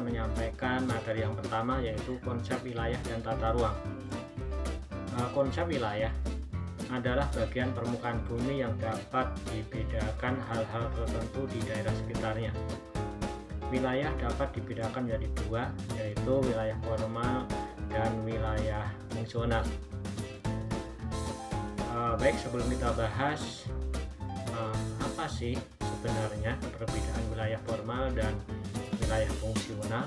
akan menyampaikan materi yang pertama, yaitu konsep wilayah dan tata ruang. Konsep wilayah adalah bagian permukaan bumi yang dapat dibedakan hal-hal tertentu di daerah sekitarnya. Wilayah dapat dibedakan menjadi dua, yaitu wilayah formal dan wilayah fungsional. Baik, sebelum kita bahas apa sih sebenarnya perbedaan wilayah formal dan wilayah fungsional,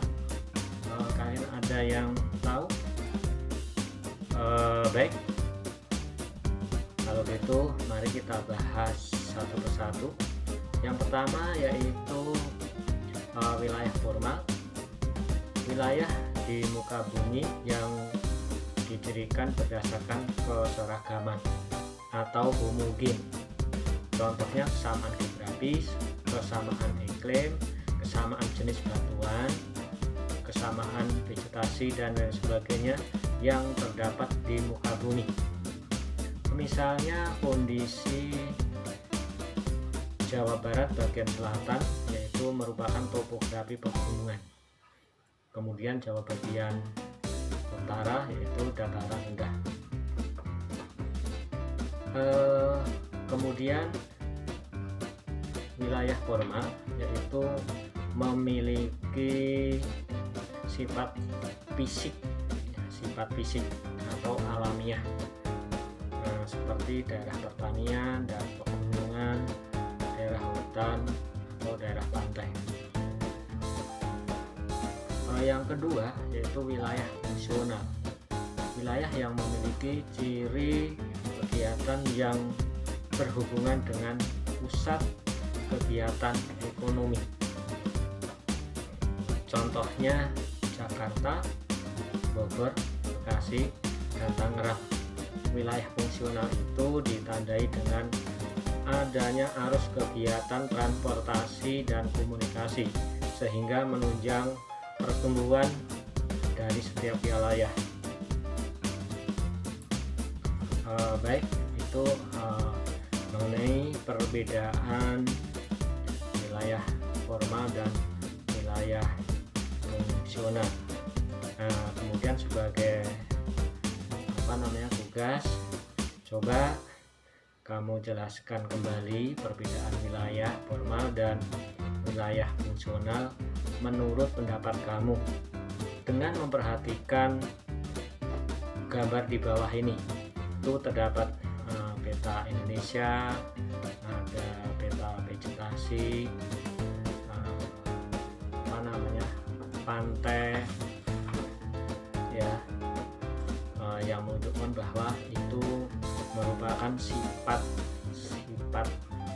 kalian ada yang tahu? Baik, kalau gitu mari kita bahas satu persatu. Yang pertama yaitu wilayah formal, wilayah di muka bumi yang didirikan berdasarkan keseragaman atau homogen. Contohnya kesamaan geografis, kesamaan iklim, kesamaan jenis batuan, kesamaan vegetasi dan lain sebagainya yang terdapat di muka bumi. Misalnya kondisi Jawa Barat bagian selatan, yaitu merupakan topografi pegunungan. Kemudian Jawa bagian utara yaitu dataran rendah. Kemudian wilayah formal yaitu memiliki sifat fisik atau alamiah, seperti daerah pertanian dan pegunungan, daerah hutan atau daerah pantai. Yang kedua yaitu wilayah fungsional, wilayah yang memiliki ciri kegiatan yang berhubungan dengan pusat kegiatan ekonomi. Contohnya Jakarta, Bogor, Bekasi, dan Tangerang. Wilayah fungsional itu ditandai dengan adanya arus kegiatan transportasi dan komunikasi, sehingga menunjang pertumbuhan dari setiap wilayah. Baik, itu mengenai perbedaan wilayah formal dan wilayah fungsional. Kemudian sebagai tugas, coba kamu jelaskan kembali perbedaan wilayah formal dan wilayah fungsional menurut pendapat kamu dengan memperhatikan gambar di bawah ini. Itu terdapat peta Indonesia, ada peta vegetasi, pantai, ya, yang menunjukkan bahwa itu merupakan sifat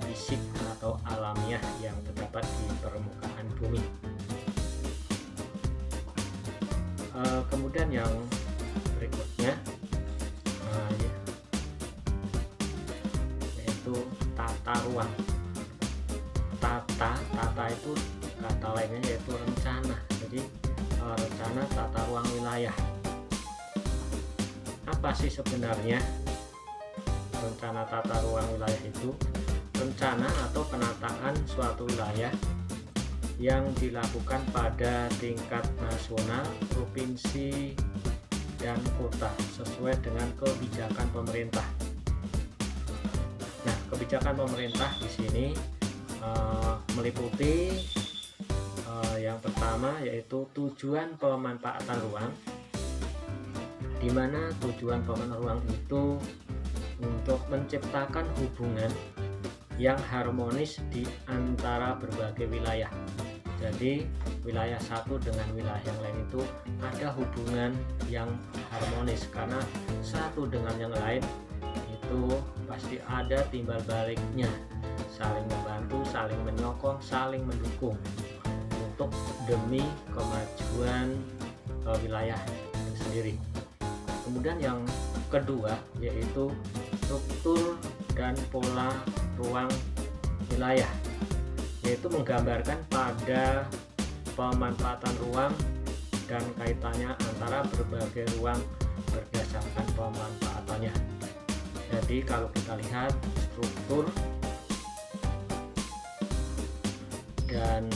fisik atau alamiah yang terdapat di permukaan bumi. Kemudian yang berikutnya yaitu tata ruang. Tata itu kata lainnya yaitu rencana. Jadi rencana tata ruang wilayah. Apa sih sebenarnya rencana tata ruang wilayah itu? Rencana atau penataan suatu wilayah yang dilakukan pada tingkat nasional, provinsi, dan kota sesuai dengan kebijakan pemerintah. Nah, kebijakan pemerintah di sini meliputi yang pertama yaitu tujuan pemanfaatan ruang, di mana tujuan pemanfaatan ruang itu untuk menciptakan hubungan yang harmonis di antara berbagai wilayah. Jadi wilayah satu dengan wilayah yang lain itu ada hubungan yang harmonis, karena satu dengan yang lain itu pasti ada timbal baliknya, saling membantu, saling menyokong, saling mendukung untuk demi kemajuan wilayah itu sendiri. Kemudian yang kedua yaitu struktur dan pola ruang wilayah, yaitu menggambarkan pada pemanfaatan ruang dan kaitannya antara berbagai ruang berdasarkan pemanfaatannya. Jadi kalau kita lihat struktur dan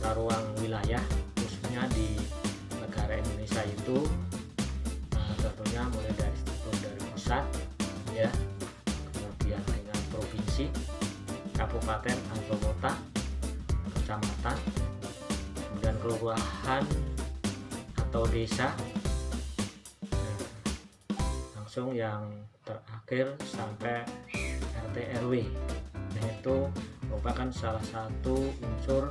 tata ruang wilayah khususnya di negara Indonesia itu tentunya mulai dari struktur dari pusat ya, kemudian dengan provinsi, kabupaten atau kota, kecamatan, kemudian kelurahan atau desa, langsung yang terakhir sampai RT RW. Nah, itu merupakan salah satu unsur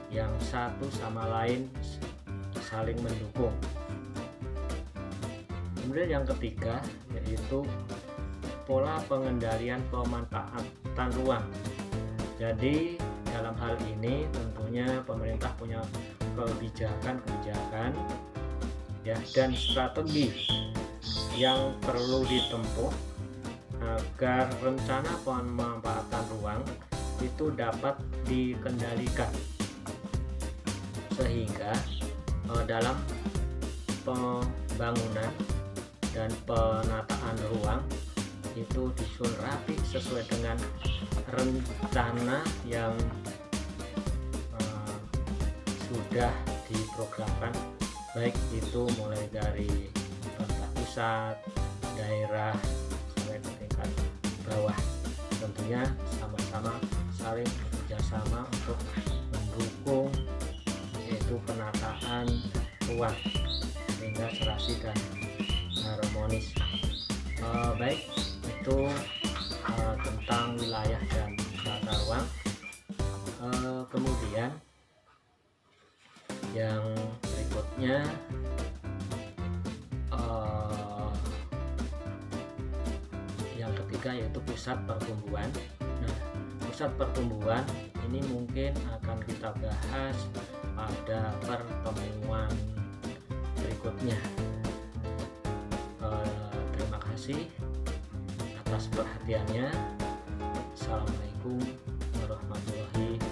yang satu sama lain saling mendukung. Kemudian yang ketiga yaitu pola pengendalian pemanfaatan ruang. Jadi dalam hal ini tentunya pemerintah punya kebijakan ya dan strategi yang perlu ditempuh agar rencana pemanfaatan ruang itu dapat dikendalikan, sehingga dalam pembangunan dan penataan ruang itu disusun rapi sesuai dengan rencana yang sudah diprogramkan, baik itu mulai dari pemerintah pusat, daerah sampai ke tingkat bawah. Tentunya sama-sama saling bekerjasama untuk mendukung yaitu penataan ruang sehingga serasi dan harmonis. Baik itu tentang wilayah dan tata ruang. Kemudian yang berikutnya yang ketiga yaitu pusat pertumbuhan. Nah, pusat pertumbuhan ini mungkin akan kita bahas pada pertemuan berikutnya. Terima kasih atas perhatiannya. Assalamualaikum warahmatullahi wabarakatuh.